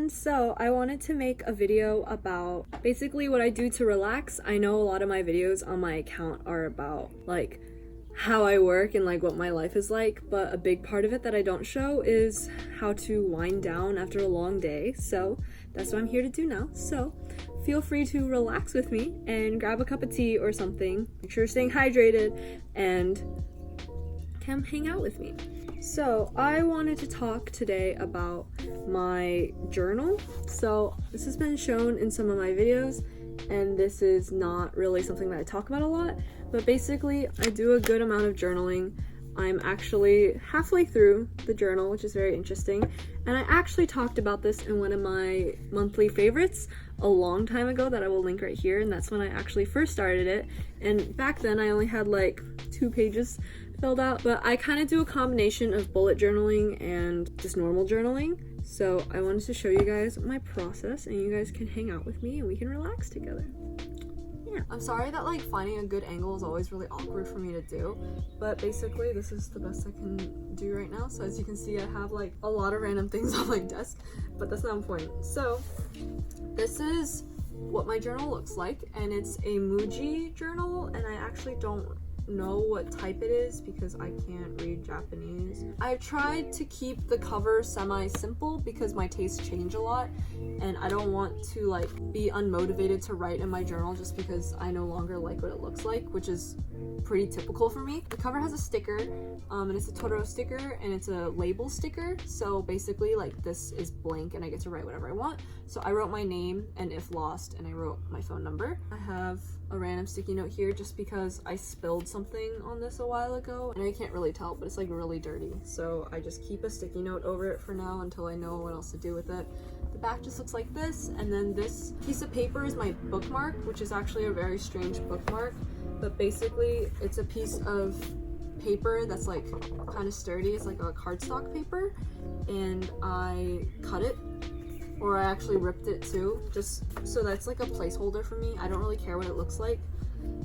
everyone. So I wanted to make a video about basically what I do to relax. I know a lot of my videos on my account are about like how I work and like what my life is like, but a big part of it that I don't show is how to wind down after a long day. So that's what I'm here to do now. So feel free to relax with me and grab a cup of tea or something. Make sure you're staying hydrated and come hang out with me. So I wanted to talk today about my journal. So this has been shown in some of my videos, and this is not really something that I talk about a lot, but basically I do a good amount of journaling. I'm actually halfway through the journal, which is very interesting, and I actually talked about this in one of my monthly favorites a long time ago that I will link right here, and that's when I actually first started it. And back then I only had like 2 pages filled out, but I kind of do a combination of bullet journaling and just normal journaling. So I wanted to show you guys my process, and you guys can hang out with me and we can relax together. Yeah. I'm sorry that like finding a good angle is always really awkward for me to do, but basically this is the best I can do right now. So as you can see, I have like a lot of random things on my desk, but that's not important. So this is what my journal looks like, and it's a Muji journal, and I actually don't know what type it is because I can't read Japanese. I've tried to keep the cover semi-simple because my tastes change a lot, and I don't want to like be unmotivated to write in my journal just because I no longer like what it looks like, which is pretty typical for me. The cover has a sticker, and it's a Totoro sticker, and it's a label sticker. So basically like this is blank and I get to write whatever I want. So I wrote my name and if lost, and I wrote my phone number. I have a random sticky note here just because I spilled something on this a while ago, and I can't really tell, but it's like really dirty. So I just keep a sticky note over it for now until I know what else to do with it. The back just looks like this, and then this piece of paper is my bookmark, which is actually a very strange bookmark, but basically it's a piece of paper that's like kind of sturdy. It's like a cardstock paper, and I cut it, or I actually ripped it too, just so that's like a placeholder for me. I don't really care what it looks like.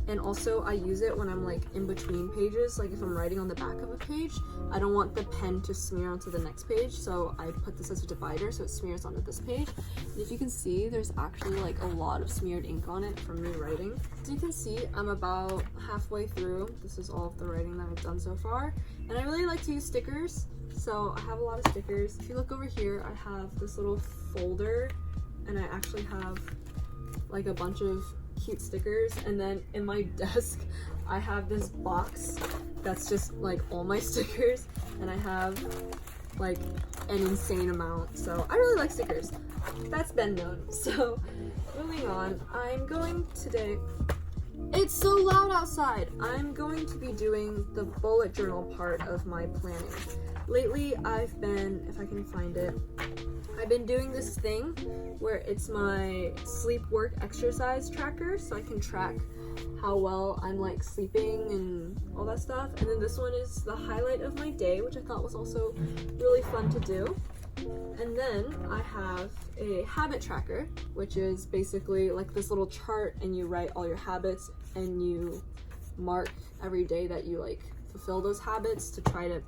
And also I use it when I'm like in between pages, like if I'm writing on the back of a page, I don't want the pen to smear onto the next page, so I put this as a divider so it smears onto this page. And if you can see, there's actually like a lot of smeared ink on it from me writing. As you can see, I'm about halfway through. This is all of the writing that I've done so far, and I really like to use stickers. So I have a lot of stickers. If you look over here, I have this little folder, and I actually have like a bunch of cute stickers. And then in my desk, I have this box that's just like all my stickers, and I have like an insane amount. So I really like stickers. That's been known. So moving on, I'm going today. It's so loud outside. I'm going to be doing the bullet journal part of my planning. Lately, I've been, if I can find it, I've been doing this thing where it's my sleep work exercise tracker, so I can track how well I'm like sleeping and all that stuff. And then this one is the highlight of my day, which I thought was also really fun to do. And then I have a habit tracker, which is basically like this little chart, and you write all your habits and you mark every day that you like fulfill those habits to try to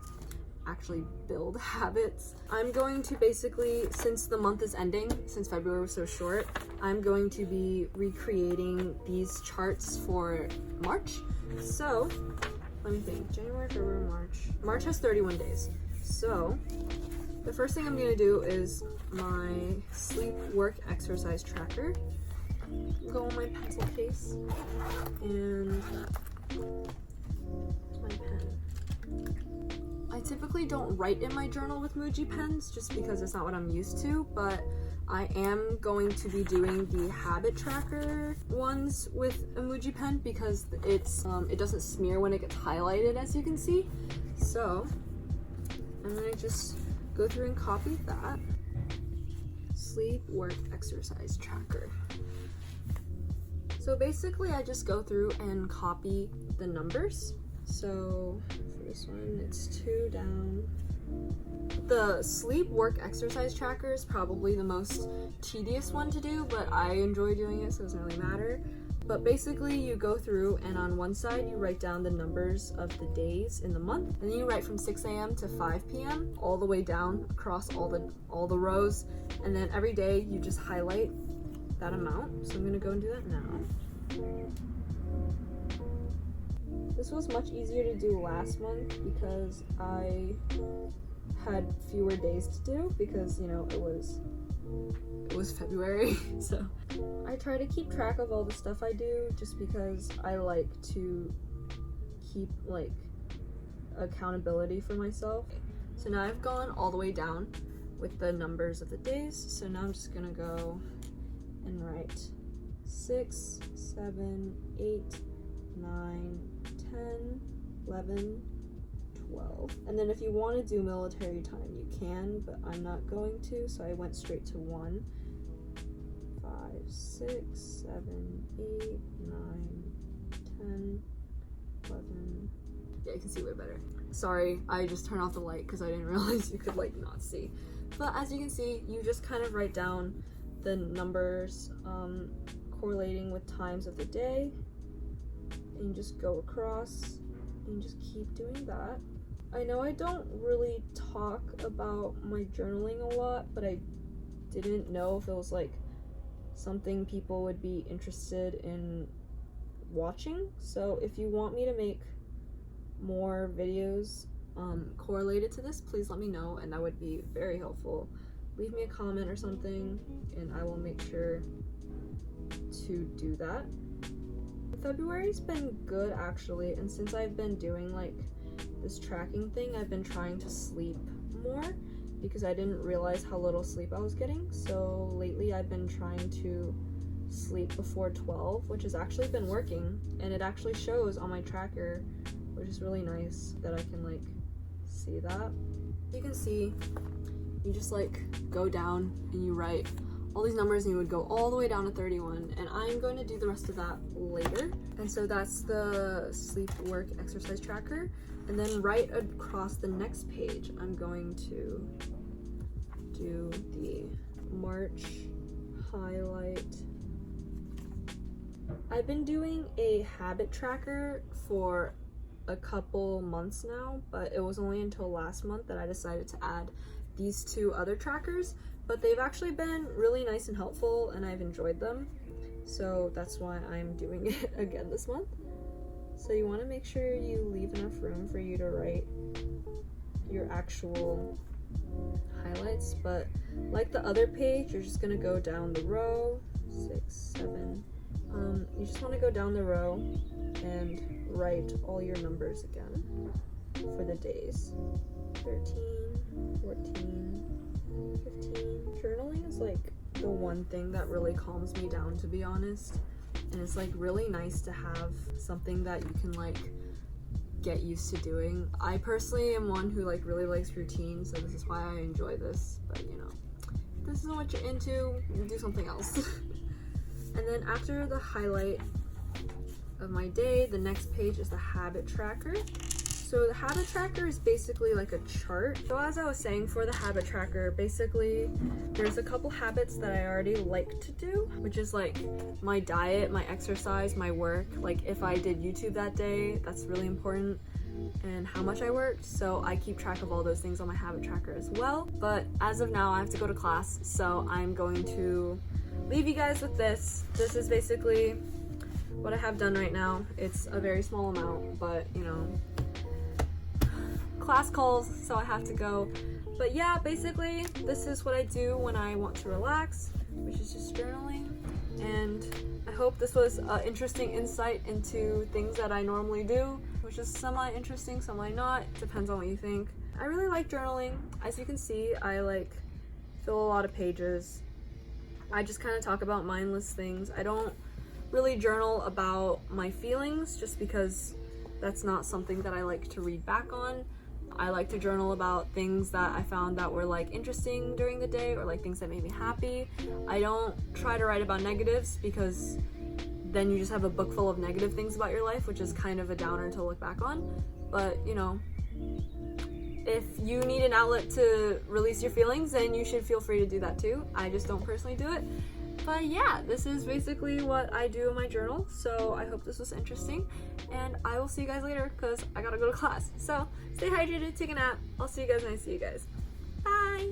actually build habits. I'm going to basically, since the month is ending, since February was so short, I'm going to be recreating these charts for March. So let me think, January, February, March. March has 31 days. So the first thing I'm gonna do is my sleep work exercise tracker. Go on my pencil case, and my pen. I typically don't write in my journal with Muji pens just because it's not what I'm used to, but I am going to be doing the habit tracker ones with a Muji pen because it's it doesn't smear when it gets highlighted, as you can see. So I'm gonna just go through and copy that. Sleep work exercise tracker. So basically I just go through and copy the numbers. So for this one, it's 2 down. The sleep work exercise tracker is probably the most tedious one to do, but I enjoy doing it, so it doesn't really matter. But basically you go through and on one side you write down the numbers of the days in the month, and then you write from 6 a.m. to 5 p.m. all the way down across all the rows, and then every day you just highlight that amount. So I'm gonna go and do that now. This was much easier to do last month because I had fewer days to do because, you know, it was February. So I try to keep track of all the stuff I do just because I like to keep like accountability for myself. So now I've gone all the way down with the numbers of the days. So now I'm just gonna go and write 6, 7, 8, 9, 10, 11, 12. And then if you want to do military time, you can, but I'm not going to, so I went straight to 1, 5, 6, 7, 8, 9, 10, 11. Yeah, you can see way better. Sorry, I just turned off the light because I didn't realize you could like not see. But as you can see, you just kind of write down the numbers correlating with times of the day, and you just go across and just keep doing that. I know I don't really talk about my journaling a lot, but I didn't know if it was like something people would be interested in watching. So if you want me to make more videos correlated to this, please let me know, and that would be very helpful. Leave me a comment or something and I will make sure to do that. February's been good actually, and since I've been doing like this tracking thing, I've been trying to sleep more because I didn't realize how little sleep I was getting. So lately I've been trying to sleep before 12, which has actually been working, and it actually shows on my tracker, which is really nice that I can like see that. You can see you just like go down and you write all these numbers and you would go all the way down to 31, and I'm going to do the rest of that later. And so that's the sleep work exercise tracker. And then right across the next page, I'm going to do the March highlight. I've been doing a habit tracker for a couple months now, but it was only until last month that I decided to add these two other trackers, but they've actually been really nice and helpful and I've enjoyed them. So that's why I'm doing it again this month. So you want to make sure you leave enough room for you to write your actual highlights, but like the other page, you're just going to go down the row, 6, 7. You just want to go down the row and write all your numbers again for the days. 13, 14, 15. Journaling is like the one thing that really calms me down, to be honest, and it's like really nice to have something that you can like get used to doing. I personally am one who like really likes routine, so this is why I enjoy this, but you know, if this isn't what you're into, do something else. And then after the highlight of my day, the next page is the habit tracker. So the habit tracker is basically like a chart. So as I was saying, for the habit tracker, basically there's a couple habits that I already like to do, which is like my diet, my exercise, my work. Like if I did YouTube that day, that's really important, and how much I worked. So I keep track of all those things on my habit tracker as well. But as of now, I have to go to class, so I'm going to leave you guys with this. This is basically what I have done right now. It's a very small amount, but you know, class calls, so I have to go. But yeah, basically this is what I do when I want to relax, which is just journaling. And I hope this was an interesting insight into things that I normally do, which is semi-interesting, semi-not, depends on what you think. I really like journaling. As you can see, I like fill a lot of pages. I just kind of talk about mindless things. I don't really journal about my feelings just because that's not something that I like to read back on. I like to journal about things that I found that were like interesting during the day, or like things that made me happy. I don't try to write about negatives because then you just have a book full of negative things about your life, which is kind of a downer to look back on. But you know, if you need an outlet to release your feelings, then you should feel free to do that too. I just don't personally do it. But yeah, this is basically what I do in my journal, so I hope this was interesting, and I will see you guys later because I gotta go to class. So stay hydrated, take a nap. I'll see you guys when I see you guys. Bye!